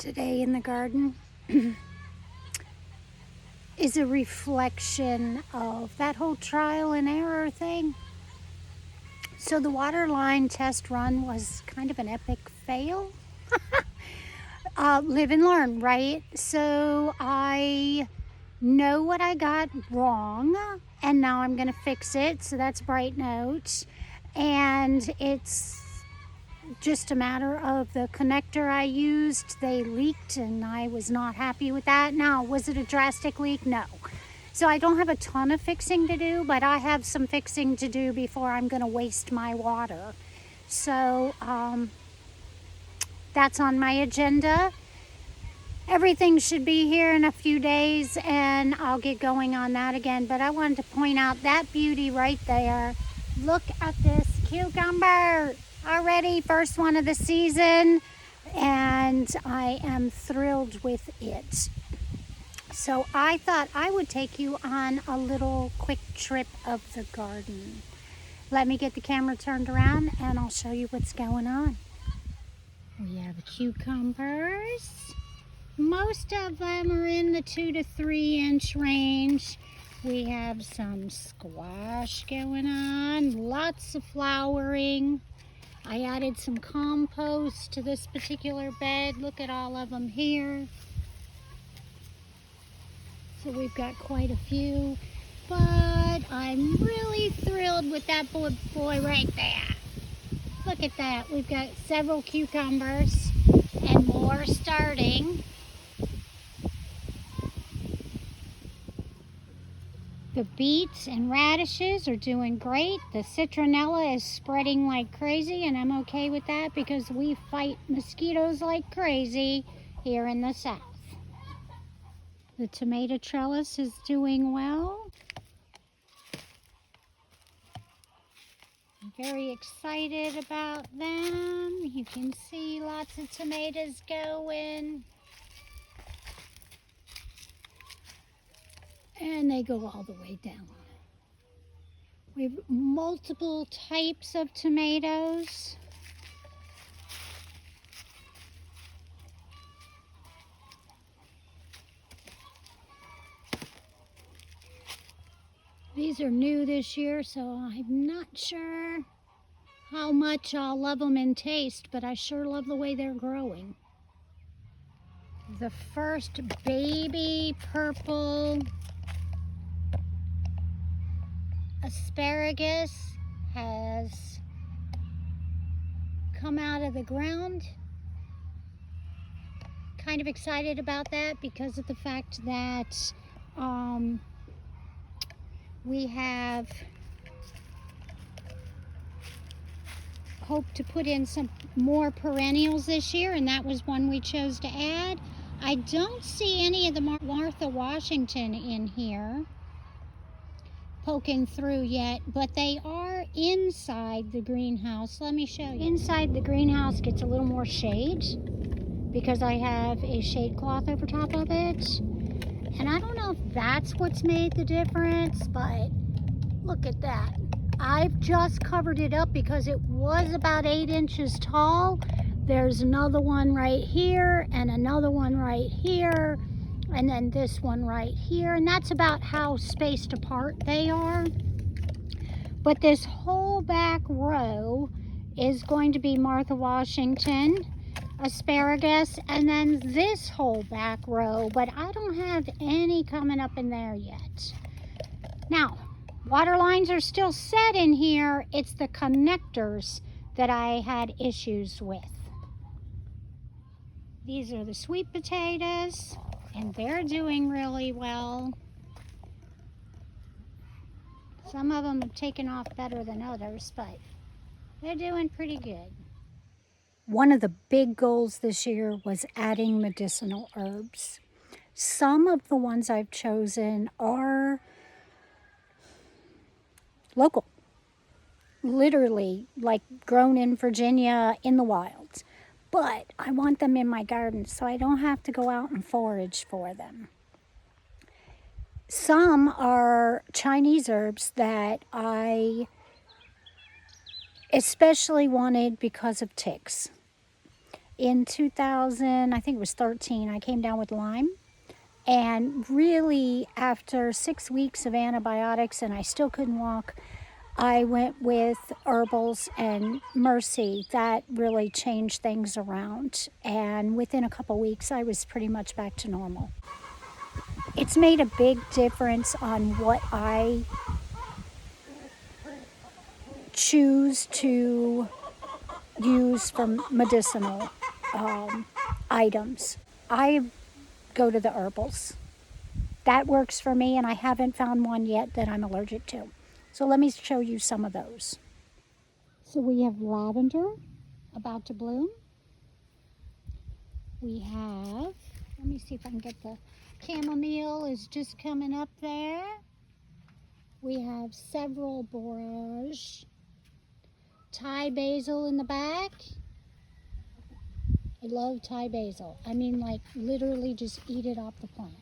today in the garden is a reflection of that whole trial and error thing. So the water line test run was kind of an epic fail. Live and learn, right? So I know what I got wrong, and now I'm going to fix it. So that's a bright note. And it's just a matter of the connector I used. They leaked, and I was not happy with that. Now, was it a drastic leak? No. So I don't have a ton of fixing to do, but I have some fixing to do before I'm going to waste my water. So that's on my agenda. Everything should be here in a few days, and I'll get going on that again. But I wanted to point out that beauty right there. Look at this cucumber. Already first one of the season, and I am thrilled with it. So I thought I would take you on a little quick trip of the garden. Let me get the camera turned around and I'll show you what's going on. We have cucumbers. Most of them are in the 2 to 3 inch range. We have some squash going on, lots of flowering. I added some compost to this particular bed. Look at all of them here. So we've got quite a few, but I'm really thrilled with that boy right there. Look at that. We've got several cucumbers and more starting. The beets and radishes are doing great. The citronella is spreading like crazy, and I'm okay with that because we fight mosquitoes like crazy here in the south. The tomato trellis is doing well. I'm very excited about them. You can see lots of tomatoes going. And they go all the way down. We have multiple types of tomatoes. These are new this year, so I'm not sure how much I'll love them in taste, but I sure love the way they're growing. The first baby purple asparagus has come out of the ground. Kind of excited about that because of the fact that we have hoped to put in some more perennials this year, and that was one we chose to add. I don't see any of the Martha Washington in here poking through yet, but they are inside the greenhouse. Let me show you. Inside the greenhouse gets a little more shade because I have a shade cloth over top of it. And I don't know if that's what's made the difference, but look at that. I've just covered it up because it was about 8 inches tall. There's another one right here and another one right here, and then this one right here, and that's about how spaced apart they are. But this whole back row is going to be Martha Washington asparagus, and then this whole back row, but I don't have any coming up in there yet. Now, water lines are still set in here. It's the connectors that I had issues with. These are the sweet potatoes, and they're doing really well. Some of them have taken off better than others, but they're doing pretty good. One of the big goals this year was adding medicinal herbs. Some of the ones I've chosen are local, literally like grown in Virginia in the wild. But I want them in my garden so I don't have to go out and forage for them. Some are Chinese herbs that I especially wanted because of ticks. in 2000, I think it was 13, I came down with Lyme. And really, after 6 weeks of antibiotics and I still couldn't walk, I went with herbals and Mercy. That really changed things around. And within a couple weeks, I was pretty much back to normal. It's made a big difference on what I choose to use for medicinal items. I go to the herbals. That works for me, and I haven't found one yet that I'm allergic to. So let me show you some of those. So we have lavender about to bloom. We have, let me see if I can get the chamomile is just coming up there. We have several borage. Thai basil in the back. I love Thai basil. I mean, like, literally just eat it off the plant.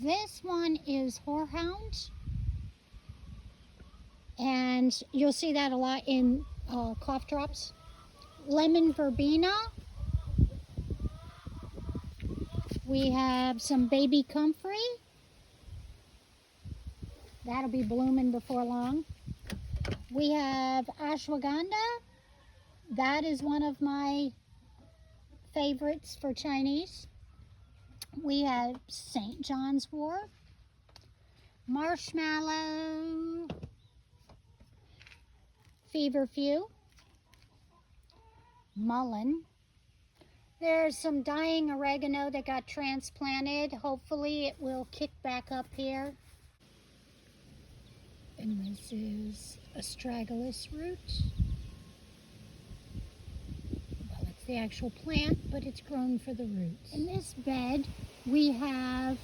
This one is horehound. And you'll see that a lot in cough drops. Lemon verbena. We have some baby comfrey. That'll be blooming before long. We have ashwagandha. That is one of my favorites for Chinese. We have St. John's wort, marshmallow, feverfew, mullein. There's some dying oregano that got transplanted. Hopefully it will kick back up here. And this is astragalus root. Well, it's the actual plant, but it's grown for the roots. In this bed, we have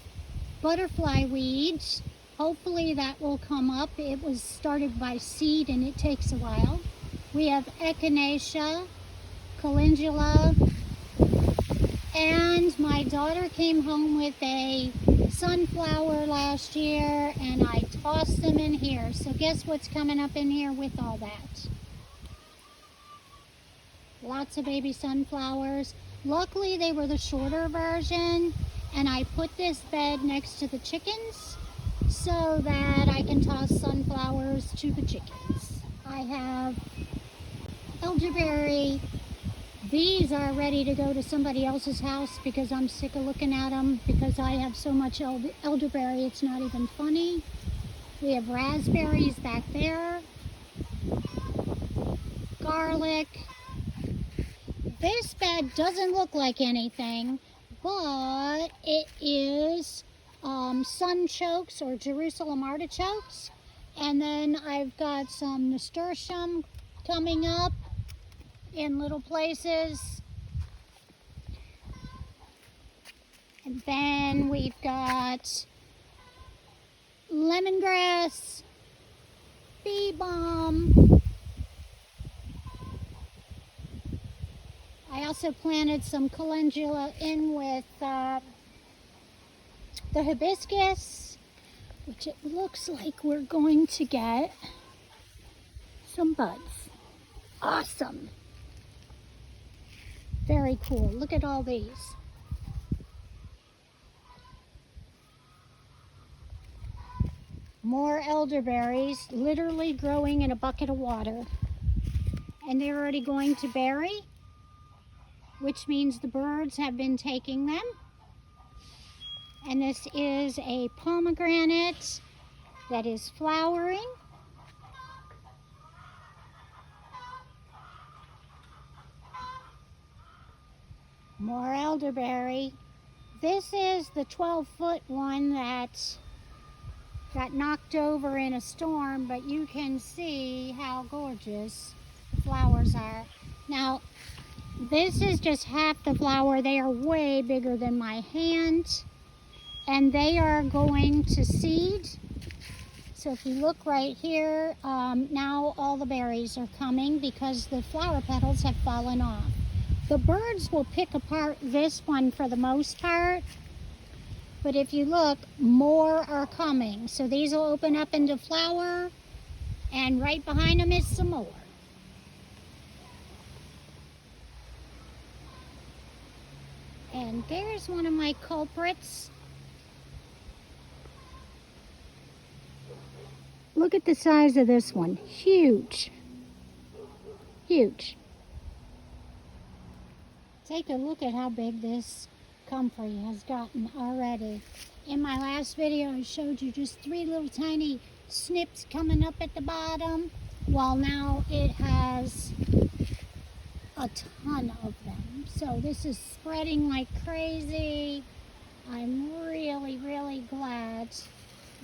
butterfly weeds. Hopefully that will come up. It was started by seed and it takes a while. We have echinacea, calendula, and my daughter came home with a sunflower last year and I tossed them in here. So guess what's coming up in here with all that? Lots of baby sunflowers. Luckily they were the shorter version, and I put this bed next to the chickens so that I can toss sunflowers to the chickens. I have elderberry. These are ready to go to somebody else's house because I'm sick of looking at them because I have so much elderberry, it's not even funny. We have raspberries back there. Garlic. This bed doesn't look like anything, but it is sunchokes or Jerusalem artichokes. And then I've got some nasturtium coming up in little places. And then we've got lemongrass, bee balm. I also planted some calendula in with the hibiscus, which it looks like we're going to get some buds. Awesome. Very cool. Look at all these. More elderberries, literally growing in a bucket of water. And they're already going to berry, which means the birds have been taking them. And this is a pomegranate that is flowering. More elderberry. This is the 12-foot one that got knocked over in a storm, but you can see how gorgeous the flowers are. Now, this is just half the flower. They are way bigger than my hand, and they are going to seed. So if you look right here, now all the berries are coming because the flower petals have fallen off. The birds will pick apart this one for the most part, but if you look, more are coming. So these will open up into flower, and right behind them is some more. And there's one of my culprits. Look at the size of this one. Huge. Huge. Take a look at how big this comfrey has gotten already. In my last video, I showed you just 3 little tiny snips coming up at the bottom. Well, now it has a ton of them. So this is spreading like crazy. I'm really, really glad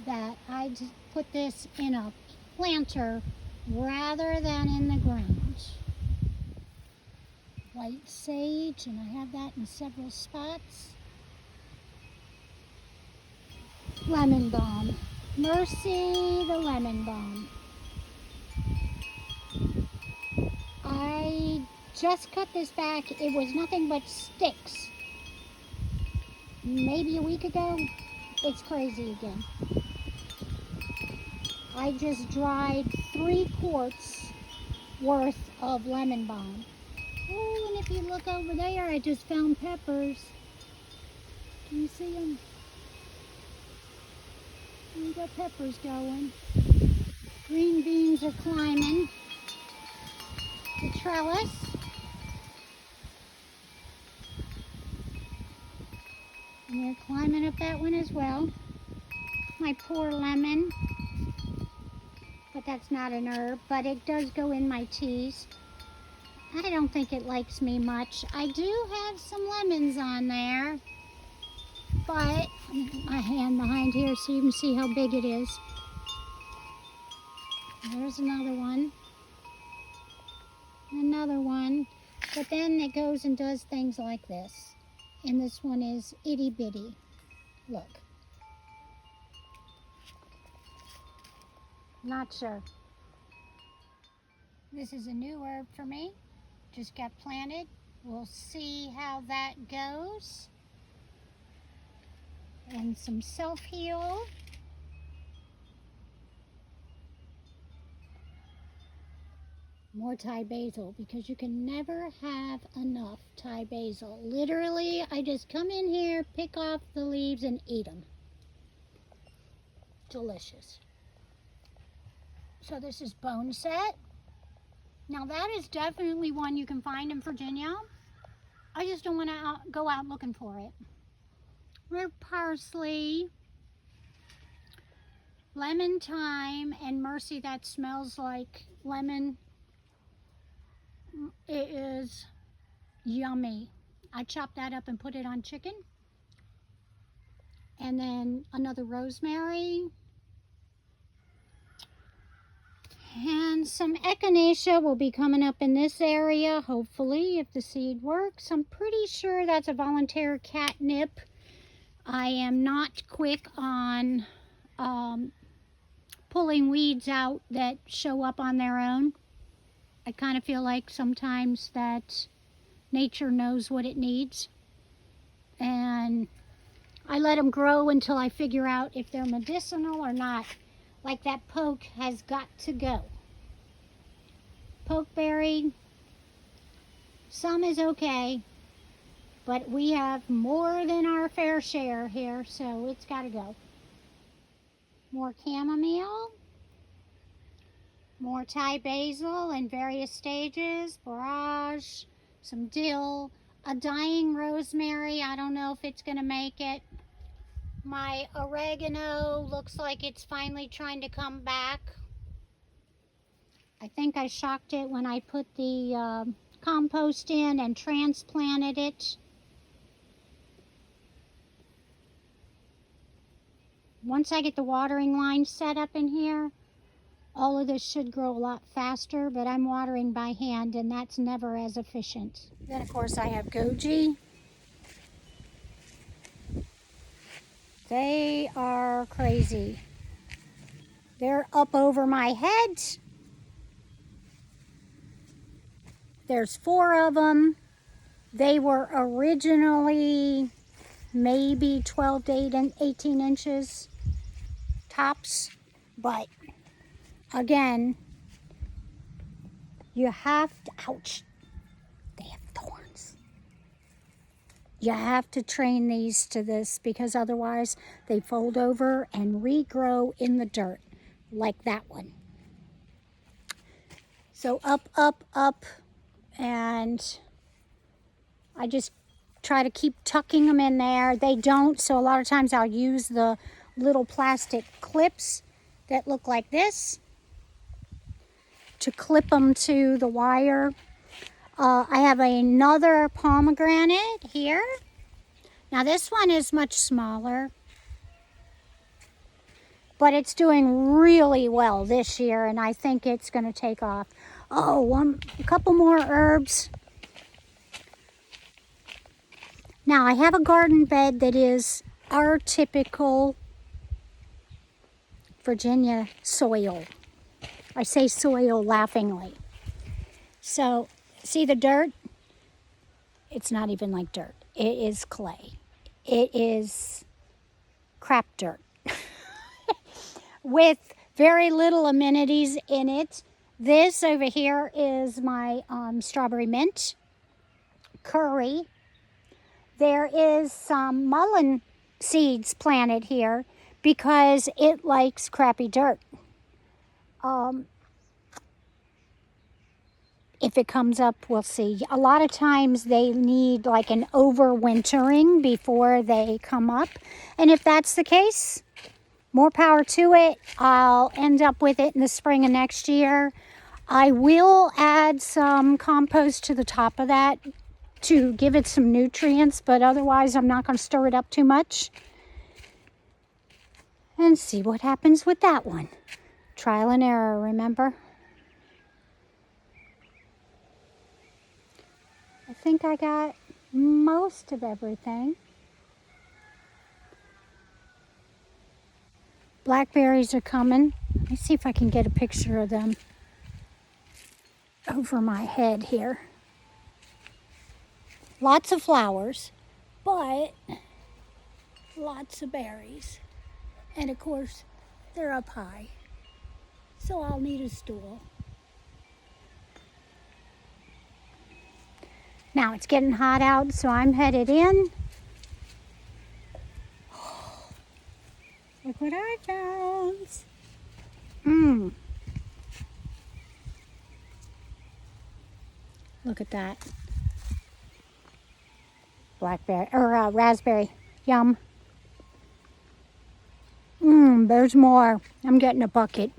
that I put this in a planter rather than in the ground. White sage, and I have that in several spots. Lemon balm. Mercy the lemon balm. I just cut this back. It was nothing but sticks. Maybe a week ago. It's crazy again. I just dried 3 quarts worth of lemon balm. Oh, and if you look over there, I just found peppers. Can you see them? We got peppers going. Green beans are climbing the trellis. And they're climbing up that one as well. My poor lemon. But that's not an herb, but it does go in my teas. I don't think it likes me much. I do have some lemons on there, but my hand behind here so you can see how big it is. There's another one. Another one. But then it goes and does things like this. And this one is itty bitty. Look. Not sure. This is a new herb for me. Just got planted. We'll see how that goes. And some self-heal. More Thai basil, because you can never have enough Thai basil. Literally, I just come in here, pick off the leaves, and eat them. Delicious. So this is bone set. Now that is definitely one you can find in Virginia. I just don't want to go out looking for it. Red parsley, lemon thyme, and mercy, that smells like lemon. It is yummy. I chopped that up and put it on chicken. And then another rosemary. And some echinacea will be coming up in this area, hopefully, if the seed works. I'm pretty sure that's a volunteer catnip. I am not quick on pulling weeds out that show up on their own. I kind of feel like sometimes that nature knows what it needs. And I let them grow until I figure out if they're medicinal or not. Like that poke has got to go. Pokeberry, some is okay, but we have more than our fair share here, so it's got to go. More chamomile, more Thai basil in various stages, borage, some dill, a dying rosemary. I don't know if it's going to make it. My oregano looks like it's finally trying to come back. I think I shocked it when I put the compost in and transplanted it. Once I get the watering line set up in here, all of this should grow a lot faster, but I'm watering by hand and that's never as efficient. Then of course I have goji. They are crazy. They're up over my head. There's 4 of them. They were originally maybe 12 to 18 inches tops, but again, you have to, ouch, they have thorns. You have to train these to this because otherwise they fold over and regrow in the dirt like that one. So up, up, up, and I just try to keep tucking them in there. They don't, so a lot of times I'll use the little plastic clips that look like this to clip them to the wire. I have another pomegranate here. Now this one is much smaller, but it's doing really well this year, and I think it's going to take off. Oh, a couple more herbs. Now I have a garden bed that is our typical Virginia soil. I say soil laughingly. So, see the dirt? It's not even like dirt. It is clay. It is crap dirt with very little amenities in it. This over here is my strawberry mint curry. There is some mullein seeds planted here because it likes crappy dirt. If it comes up, we'll see. A lot of times they need like an overwintering before they come up. And if that's the case, more power to it. I'll end up with it in the spring of next year. I will add some compost to the top of that to give it some nutrients, but otherwise I'm not going to stir it up too much. And see what happens with that one. Trial and error, remember? I think I got most of everything. Blackberries are coming. Let me see if I can get a picture of them over my head here. Lots of flowers, but lots of berries. And of course, they're up high, so I'll need a stool. Now it's getting hot out, so I'm headed in. Look what I found. Look at that. Blackberry, or raspberry. Yum. There's more. I'm getting a bucket.